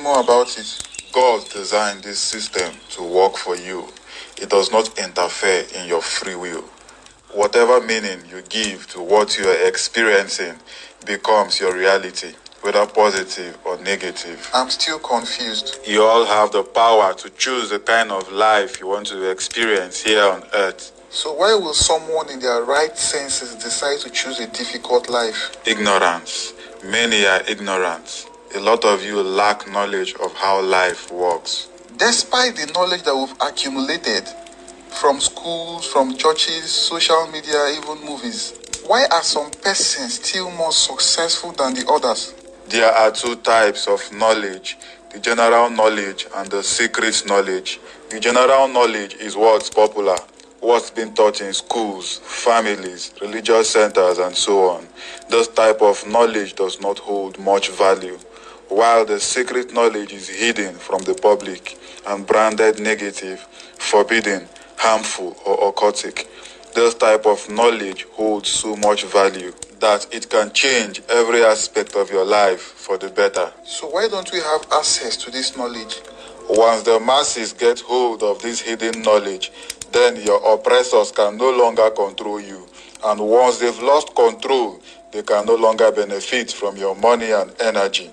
More about it. God designed this system to work for you. It does not interfere in your free will. Whatever meaning you give to what you are experiencing becomes your reality, whether positive or negative. I'm still confused. You all have the power to choose the kind of life you want to experience here on earth. So why will someone in their right senses decide to choose a difficult life? Ignorance. Many are ignorant. A lot of you lack knowledge of how life works. Despite the knowledge that we've accumulated from schools, from churches, social media, even movies, why are some persons still more successful than the others? There are two types of knowledge: the general knowledge and the secret knowledge. The general knowledge is what's popular, what's been taught in schools, families, religious centers, and so on. This type of knowledge does not hold much value, while the secret knowledge is hidden from the public and branded negative, forbidden, harmful, or occultic. This type of knowledge holds so much value that it can change every aspect of your life for the better. So why don't we have access to this knowledge? Once the masses get hold of this hidden knowledge, then your oppressors can no longer control you. And once they've lost control, they can no longer benefit from your money and energy.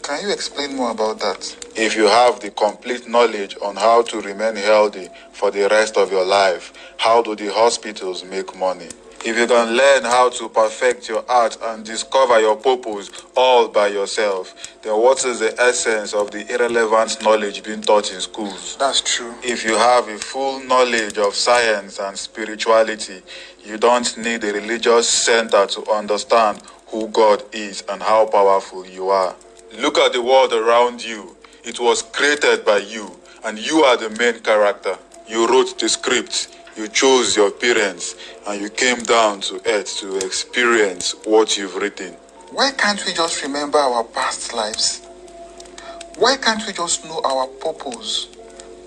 Can you explain more about that? If you have the complete knowledge on how to remain healthy for the rest of your life, how do the hospitals make money? If you can learn how to perfect your art and discover your purpose all by yourself, then what is the essence of the irrelevant knowledge being taught in schools? That's true. If you have a full knowledge of science and spirituality, you don't need a religious center to understand who God is and how powerful you are. Look at the world around you. It was created by you, and you are the main character. You wrote the script, you chose your parents, and you came down to earth to experience what you've written. Why can't we just remember our past lives? Why can't we just know our purpose?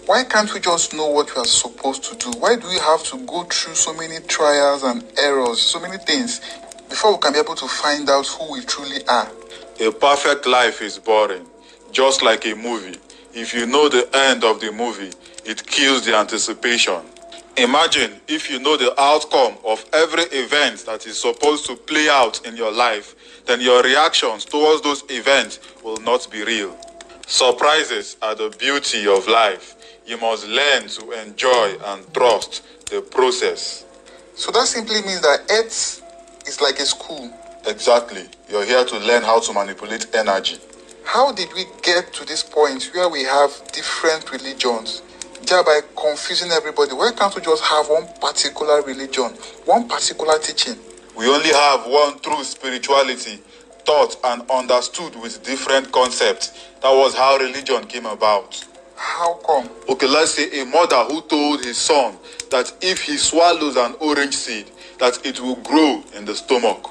Why can't we just know what we are supposed to do? Why do we have to go through so many trials and errors, so many things, before we can be able to find out who we truly are? A perfect life is boring, just like a movie. If you know the end of the movie, it kills the anticipation. Imagine if you know the outcome of every event that is supposed to play out in your life, then your reactions towards those events will not be real. Surprises are the beauty of life. You must learn to enjoy and trust the process. So that simply means that Earth is like a school. Exactly. You're here to learn how to manipulate energy. How did we get to this point where we have different religions, thereby confusing everybody? Why can't we just have one particular religion, one particular teaching? We only have one true spirituality, taught and understood with different concepts. That was how religion came about. How come? Okay, let's say a mother who told his son that if he swallows an orange seed, that it will grow in the stomach.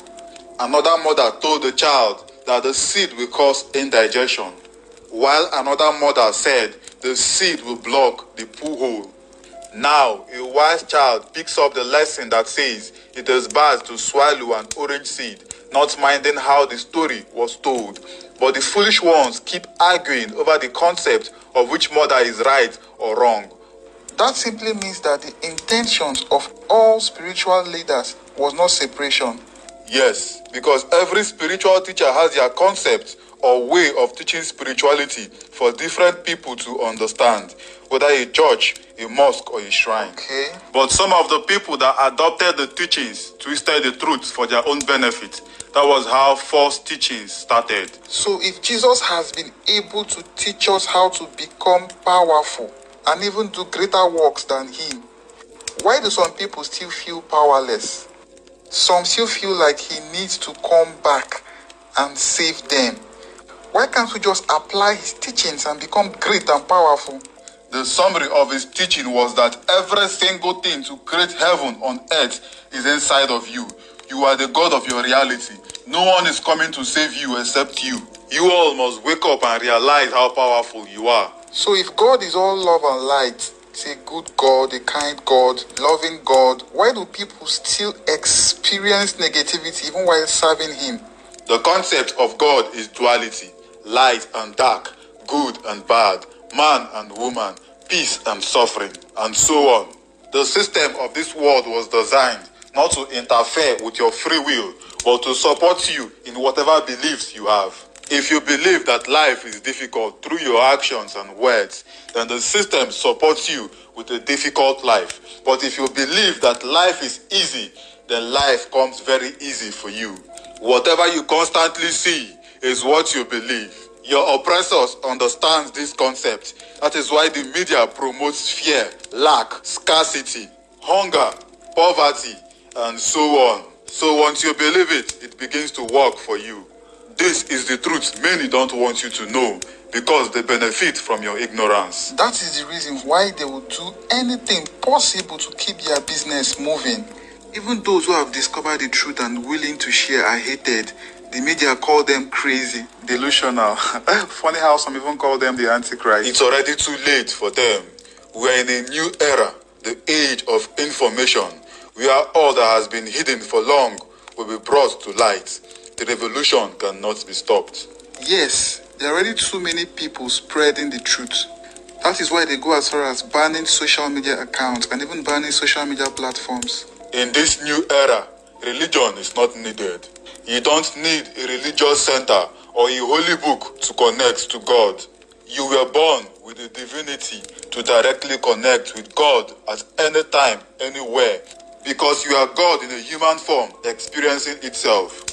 Another mother told the child that the seed will cause indigestion, while another mother said the seed will block the poo hole. Now, a wise child picks up the lesson that says it is bad to swallow an orange seed, not minding how the story was told. But the foolish ones keep arguing over the concept of which mother is right or wrong. That simply means that the intentions of all spiritual leaders was not separation. Yes, because every spiritual teacher has their concept or way of teaching spirituality for different people to understand, whether a church, a mosque, or a shrine. Okay. But some of the people that adopted the teachings twisted the truth for their own benefit. That was how false teachings started. So if Jesus has been able to teach us how to become powerful and even do greater works than him, why do some people still feel powerless? Some still feel like he needs to come back and save them. Why can't we just apply his teachings and become great and powerful? The summary of his teaching was that every single thing to create heaven on earth is inside of you. You are the God of your reality. No one is coming to save you except you. You all must wake up and realize how powerful you are. So if God is all love and light, he's a good God, a kind God, loving God, why do people still experience negativity even while serving him? The concept of God is duality, light and dark, good and bad, man and woman, peace and suffering, and so on. The system of this world was designed not to interfere with your free will, but to support you in whatever beliefs you have. If you believe that life is difficult through your actions and words, then the system supports you with a difficult life. But if you believe that life is easy, then life comes very easy for you. Whatever you constantly see is what you believe. Your oppressors understand this concept. That is why the media promotes fear, lack, scarcity, hunger, poverty, and so on. So once you believe it, it begins to work for you. This is the truth many don't want you to know because they benefit from your ignorance. That is the reason why they will do anything possible to keep their business moving. Even those who have discovered the truth and willing to share are hated. The media call them crazy, delusional. Funny how some even call them the Antichrist. It's already too late for them. We are in a new era, the age of information, where all that has been hidden for long will be brought to light. The revolution cannot be stopped. Yes, there are already too many people spreading the truth. That is why they go as far as banning social media accounts and even banning social media platforms. In this new era, religion is not needed. You don't need a religious center or a holy book to connect to God. You were born with a divinity to directly connect with God at any time, anywhere, because you are God in a human form experiencing itself.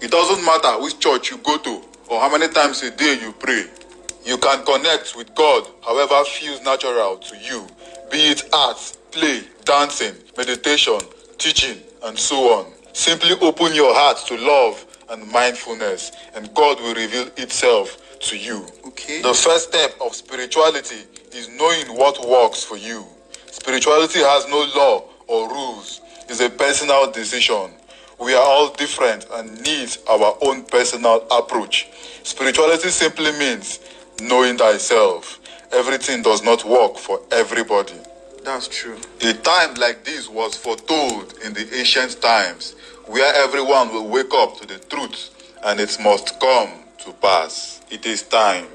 It doesn't matter which church you go to or how many times a day you pray. You can connect with God however feels natural to you, be it art, play, dancing, meditation, teaching, and so on. Simply open your heart to love and mindfulness, and God will reveal itself to you. Okay. The first step of spirituality is knowing what works for you. Spirituality has no law or rules. It's a personal decision. We are all different and need our own personal approach. Spirituality simply means knowing thyself. Everything does not work for everybody. That's true. A time like this was foretold in the ancient times, where everyone will wake up to the truth and it must come to pass. It is time.